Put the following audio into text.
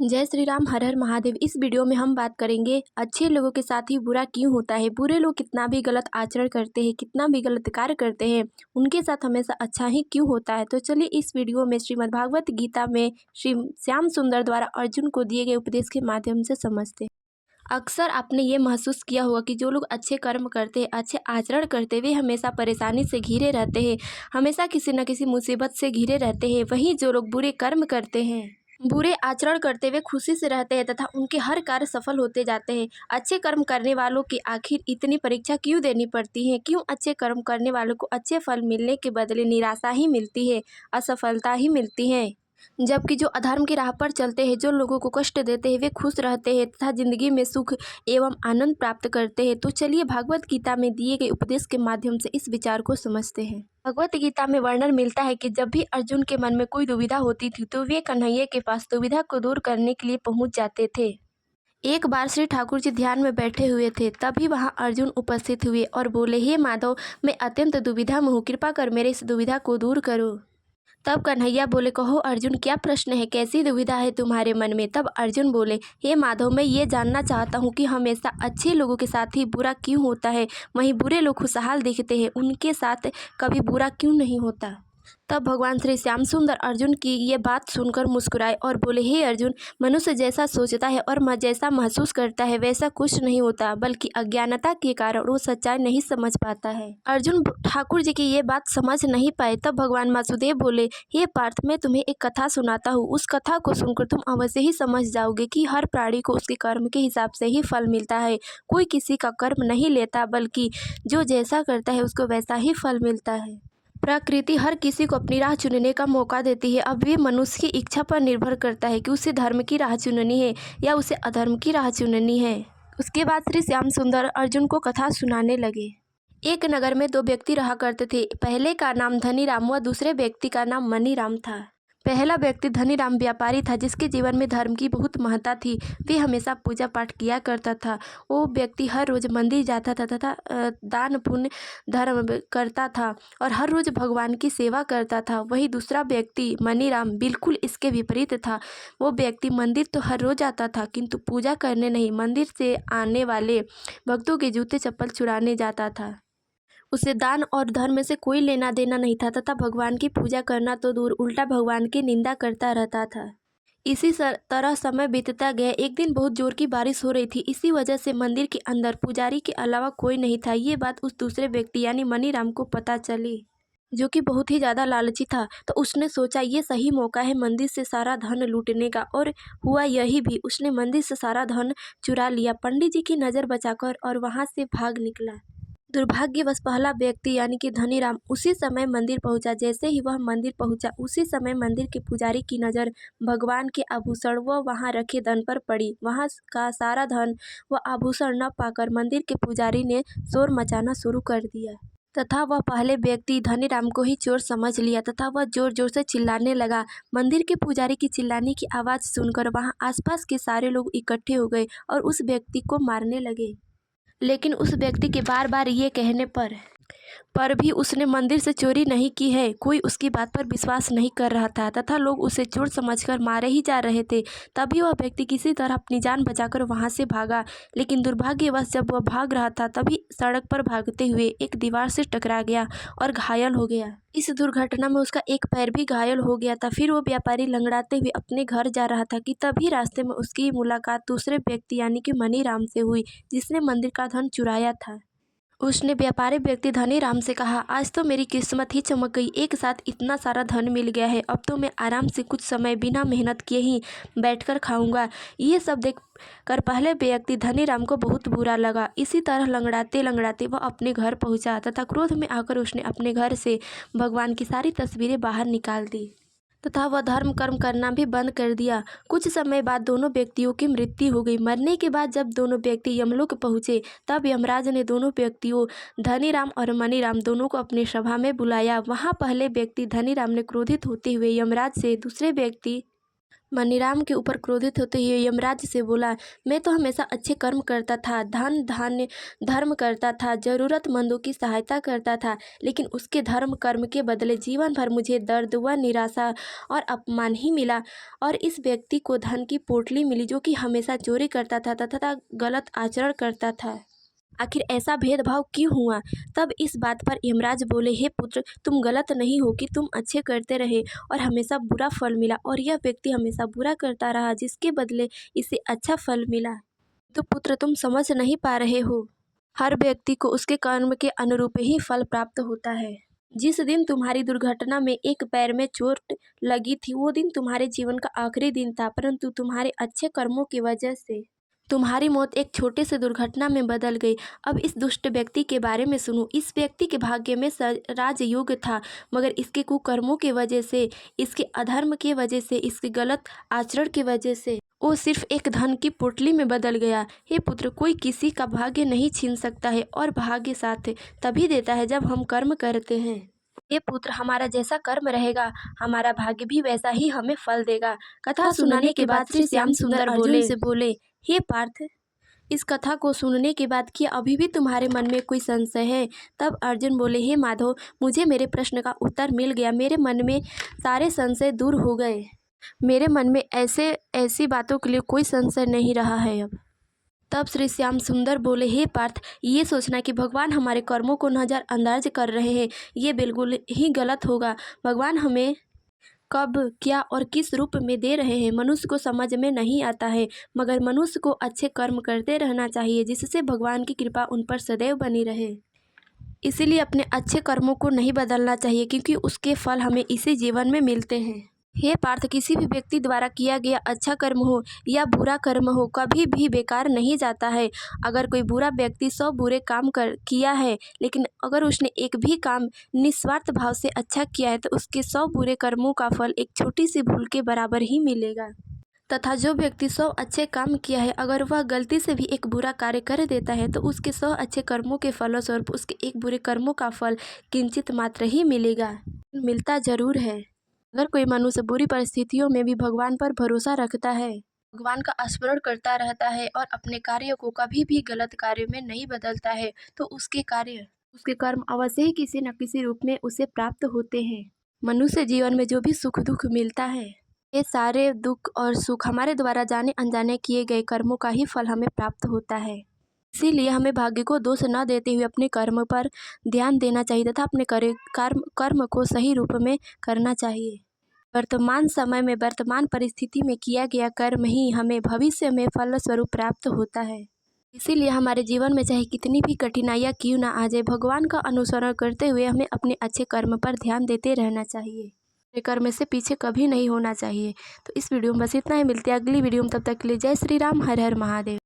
जय श्री राम, हर हर महादेव। इस वीडियो में हम बात करेंगे अच्छे लोगों के साथ ही बुरा क्यों होता है। बुरे लोग कितना भी गलत आचरण करते हैं, कितना भी गलत कार्य करते हैं, उनके साथ हमेशा अच्छा ही क्यों होता है। तो चलिए इस वीडियो में श्रीमद् भागवत गीता में श्री श्याम सुंदर द्वारा अर्जुन को दिए गए उपदेश के माध्यम से समझते हैं। अक्सर आपने ये महसूस किया होगा कि जो लोग अच्छे कर्म करते हैं, अच्छे आचरण करते हैं, वे हमेशा परेशानी से घिरे रहते हैं, हमेशा किसी न किसी मुसीबत से घिरे रहते हैं। वहीं जो लोग बुरे कर्म करते हैं, बुरे आचरण करते हुए खुशी से रहते हैं तथा उनके हर कार्य सफल होते जाते हैं। अच्छे कर्म करने वालों की आखिर इतनी परीक्षा क्यों देनी पड़ती है? क्यों अच्छे कर्म करने वालों को अच्छे फल मिलने के बदले निराशा ही मिलती है, असफलता ही मिलती है? जबकि जो अधर्म की राह पर चलते हैं, जो लोगों को कष्ट देते हैं, वे खुश रहते हैं तथा जिंदगी में सुख एवं आनंद प्राप्त करते हैं। तो चलिए भागवत गीता में दिए गए उपदेश के माध्यम से इस विचार को समझते हैं। भगवत गीता में वर्णन मिलता है कि जब भी अर्जुन के मन में कोई दुविधा होती थी तो वे कन्हैया के पास दुविधा को दूर करने के लिए पहुंच जाते थे। एक बार श्री ठाकुर जी ध्यान में बैठे हुए थे, तभी वहां अर्जुन उपस्थित हुए और बोले, हे माधव, मैं अत्यंत दुविधा में हूँ, कृपा कर मेरे इस दुविधा को दूर करो। तब कन्हैया बोले, कहो अर्जुन, क्या प्रश्न है, कैसी दुविधा है तुम्हारे मन में? तब अर्जुन बोले, हे माधव, मैं ये जानना चाहता हूँ कि हमेशा अच्छे लोगों के साथ ही बुरा क्यों होता है, वहीं बुरे लोग खुशहाल दिखते हैं, उनके साथ कभी बुरा क्यों नहीं होता? तब भगवान श्री श्याम सुंदर अर्जुन की ये बात सुनकर मुस्कुराए और बोले, हे अर्जुन, मनुष्य जैसा सोचता है और जैसा महसूस करता है वैसा कुछ नहीं होता, बल्कि अज्ञानता के कारण वो सच्चाई नहीं समझ पाता है। अर्जुन ठाकुर जी की ये बात समझ नहीं पाए। तब भगवान वासुदेव बोले, हे पार्थ, मैं तुम्हें एक कथा सुनाता हूँ। उस कथा को सुनकर तुम अवश्य ही समझ जाओगे कि हर प्राणी को उसके कर्म के हिसाब से ही फल मिलता है। कोई किसी का कर्म नहीं लेता, बल्कि जो जैसा करता है उसको वैसा ही फल मिलता है। प्रकृति हर किसी को अपनी राह चुनने का मौका देती है। अब ये मनुष्य की इच्छा पर निर्भर करता है कि उसे धर्म की राह चुननी है या उसे अधर्म की राह चुननी है। उसके बाद श्री श्याम सुंदर अर्जुन को कथा सुनाने लगे। एक नगर में दो व्यक्ति रहा करते थे। पहले का नाम धनीराम व दूसरे व्यक्ति का नाम मनीराम था। पहला व्यक्ति धनीराम व्यापारी था, जिसके जीवन में धर्म की बहुत महत्ता थी। वे हमेशा पूजा पाठ किया करता था। वो व्यक्ति हर रोज मंदिर जाता था तथा दान पुण्य धर्म करता था और हर रोज भगवान की सेवा करता था। वही दूसरा व्यक्ति मनीराम बिल्कुल इसके विपरीत था। वो व्यक्ति मंदिर तो हर रोज आता था, किंतु पूजा करने नहीं, मंदिर से आने वाले भक्तों के जूते चप्पल चुराने जाता था। उसे दान और धर्म से कोई लेना देना नहीं था तथा भगवान की पूजा करना तो दूर, उल्टा भगवान की निंदा करता रहता था। इसी तरह समय बीतता गया। एक दिन बहुत जोर की बारिश हो रही थी। इसी वजह से मंदिर के अंदर पुजारी के अलावा कोई नहीं था। ये बात उस दूसरे व्यक्ति यानी मनीराम को पता चली, जो कि बहुत ही ज़्यादा लालची था। तो उसने सोचा ये सही मौका है मंदिर से सारा धन लूटने का, और हुआ यही भी। उसने मंदिर से सारा धन चुरा लिया, पंडित जी की नज़र बचाकर, और वहाँ से भाग निकला। दुर्भाग्यवश पहला व्यक्ति यानी कि धनीराम उसी समय मंदिर पहुंचा। जैसे ही वह मंदिर पहुंचा, उसी समय मंदिर के पुजारी की नज़र भगवान के आभूषण व वहां रखे धन पर पड़ी। वहां का सारा धन व आभूषण न पाकर मंदिर के पुजारी ने शोर मचाना शुरू कर दिया तथा वह पहले व्यक्ति धनीराम को ही चोर समझ लिया तथा वह जोर जोर से चिल्लाने लगा। मंदिर के पुजारी की चिल्लाने की आवाज़ सुनकर वहां आसपास के सारे लोग इकट्ठे हो गए और उस व्यक्ति को मारने लगे। लेकिन उस व्यक्ति के बार बार ये कहने पर भी उसने मंदिर से चोरी नहीं की है। कोई उसकी बात पर विश्वास नहीं कर रहा था तथा लोग उसे चोर समझकर मारे ही जा रहे थे। तभी वह व्यक्ति किसी तरह अपनी जान बचाकर वहां से भागा। लेकिन दुर्भाग्यवश जब वह भाग रहा था, तभी सड़क पर भागते हुए एक दीवार से टकरा गया और घायल हो गया। इस दुर्घटना में उसका एक पैर भी घायल हो गया था। फिर वो व्यापारी लंगड़ाते हुए अपने घर जा रहा था कि तभी रास्ते में उसकी मुलाकात दूसरे व्यक्ति यानी कि मनीराम से हुई, जिसने मंदिर का धन चुराया था। उसने व्यापारी व्यक्ति धनीराम से कहा, आज तो मेरी किस्मत ही चमक गई, एक साथ इतना सारा धन मिल गया है। अब तो मैं आराम से कुछ समय बिना मेहनत किए ही बैठकर खाऊंगा। ये सब देख कर पहले व्यक्ति धनीराम को बहुत बुरा लगा। इसी तरह लंगड़ाते लंगड़ाते वह अपने घर पहुंचा तथा क्रोध में आकर उसने अपने घर से भगवान की सारी तस्वीरें बाहर निकाल दी तथा वह धर्म कर्म करना भी बंद कर दिया। कुछ समय बाद दोनों व्यक्तियों की मृत्यु हो गई। मरने के बाद जब दोनों व्यक्ति यमलोक पहुंचे, तब यमराज ने दोनों व्यक्तियों धनीराम और मनीराम दोनों को अपनी सभा में बुलाया। वहां पहले व्यक्ति धनीराम ने क्रोधित होते हुए यमराज से दूसरे व्यक्ति मनीराम के ऊपर क्रोधित होते हुए यमराज से बोला, मैं तो हमेशा अच्छे कर्म करता था, धन धान्य धर्म करता था, जरूरतमंदों की सहायता करता था, लेकिन उसके धर्म कर्म के बदले जीवन भर मुझे दर्द व निराशा और अपमान ही मिला। और इस व्यक्ति को धन की पोटली मिली जो कि हमेशा चोरी करता था तथा गलत आचरण करता था। आखिर ऐसा भेदभाव क्यों हुआ? तब इस बात पर यमराज बोले, हे पुत्र, तुम गलत नहीं हो कि तुम अच्छे करते रहे और हमेशा बुरा फल मिला, और यह व्यक्ति हमेशा बुरा करता रहा जिसके बदले इसे अच्छा फल मिला। तो पुत्र, तुम समझ नहीं पा रहे हो। हर व्यक्ति को उसके कर्म के अनुरूप ही फल प्राप्त होता है। जिस दिन तुम्हारी दुर्घटना में एक पैर में चोट लगी थी, वो दिन तुम्हारे जीवन का आखिरी दिन था, परंतु तुम्हारे अच्छे कर्मों की वजह से तुम्हारी मौत एक छोटे से दुर्घटना में बदल गई। अब इस दुष्ट व्यक्ति के बारे में सुनो। इस व्यक्ति के भाग्य में राजयोग था, मगर इसके कुकर्मों की वजह से, इसके अधर्म की वजह से, इसके गलत आचरण की वजह से वो सिर्फ एक धन की पोटली में बदल गया। हे पुत्र, कोई किसी का भाग्य नहीं छीन सकता है, और भाग्य साथ तभी देता है जब हम कर्म करते हैं। हे पुत्र, हमारा जैसा कर्म रहेगा, हमारा भाग्य भी वैसा ही हमें फल देगा। कथा सुनाने के बाद श्री श्याम सुंदर अर्जुन से बोले, हे पार्थ, इस कथा को सुनने के बाद क्या अभी भी तुम्हारे मन में कोई संशय है? तब अर्जुन बोले, हे माधव, मुझे मेरे प्रश्न का उत्तर मिल गया। मेरे मन में सारे संशय दूर हो गए। मेरे मन में ऐसी बातों के लिए कोई संशय नहीं रहा है अब। तब श्री श्याम सुंदर बोले, हे पार्थ, ये सोचना कि भगवान हमारे कर्मों को नज़रअंदाज कर रहे हैं, ये बिल्कुल ही गलत होगा। भगवान हमें कब, क्या और किस रूप में दे रहे हैं, मनुष्य को समझ में नहीं आता है, मगर मनुष्य को अच्छे कर्म करते रहना चाहिए जिससे भगवान की कृपा उन पर सदैव बनी रहे। इसीलिए अपने अच्छे कर्मों को नहीं बदलना चाहिए, क्योंकि उसके फल हमें इसी जीवन में मिलते हैं। हे पार्थ, किसी भी व्यक्ति द्वारा किया गया अच्छा कर्म हो या बुरा कर्म हो, कभी भी बेकार नहीं जाता है। अगर कोई बुरा व्यक्ति 100 बुरे काम किया है, लेकिन अगर उसने एक भी काम निस्वार्थ भाव से अच्छा किया है, तो उसके 100 बुरे कर्मों का फल एक छोटी सी भूल के बराबर ही मिलेगा। तथा जो व्यक्ति 100 अच्छे काम किया है, अगर वह गलती से भी एक बुरा कार्य कर देता है, तो उसके 100 अच्छे कर्मों के फलस्वरूप उसके एक बुरे कर्मों का फल किंचित मात्र ही मिलेगा, मिलता जरूर है। अगर कोई मनुष्य बुरी परिस्थितियों में भी भगवान पर भरोसा रखता है, भगवान का स्मरण करता रहता है और अपने कार्यों को कभी भी गलत कार्य में नहीं बदलता है, तो उसके कर्म अवश्य ही किसी न किसी रूप में उसे प्राप्त होते हैं। मनुष्य जीवन में जो भी सुख दुख मिलता है, ये सारे दुख और सुख हमारे द्वारा जाने अनजाने किए गए कर्मों का ही फल हमें प्राप्त होता है। इसीलिए हमें भाग्य को दोष न देते हुए अपने कर्म पर ध्यान देना चाहिए तथा अपने कर्म को सही रूप में करना चाहिए। वर्तमान समय में, वर्तमान परिस्थिति में किया गया कर्म ही हमें भविष्य में फल स्वरूप प्राप्त होता है। इसीलिए हमारे जीवन में चाहे कितनी भी कठिनाइयाँ क्यों ना आ जाए, भगवान का अनुसरण करते हुए हमें अपने अच्छे कर्म पर ध्यान देते रहना चाहिए। अपने कर्म से पीछे कभी नहीं होना चाहिए। तो इस वीडियो में बस इतना ही। मिलते हैं अगली वीडियो में, तब तक के लिए जय श्री राम, हर हर महादेव।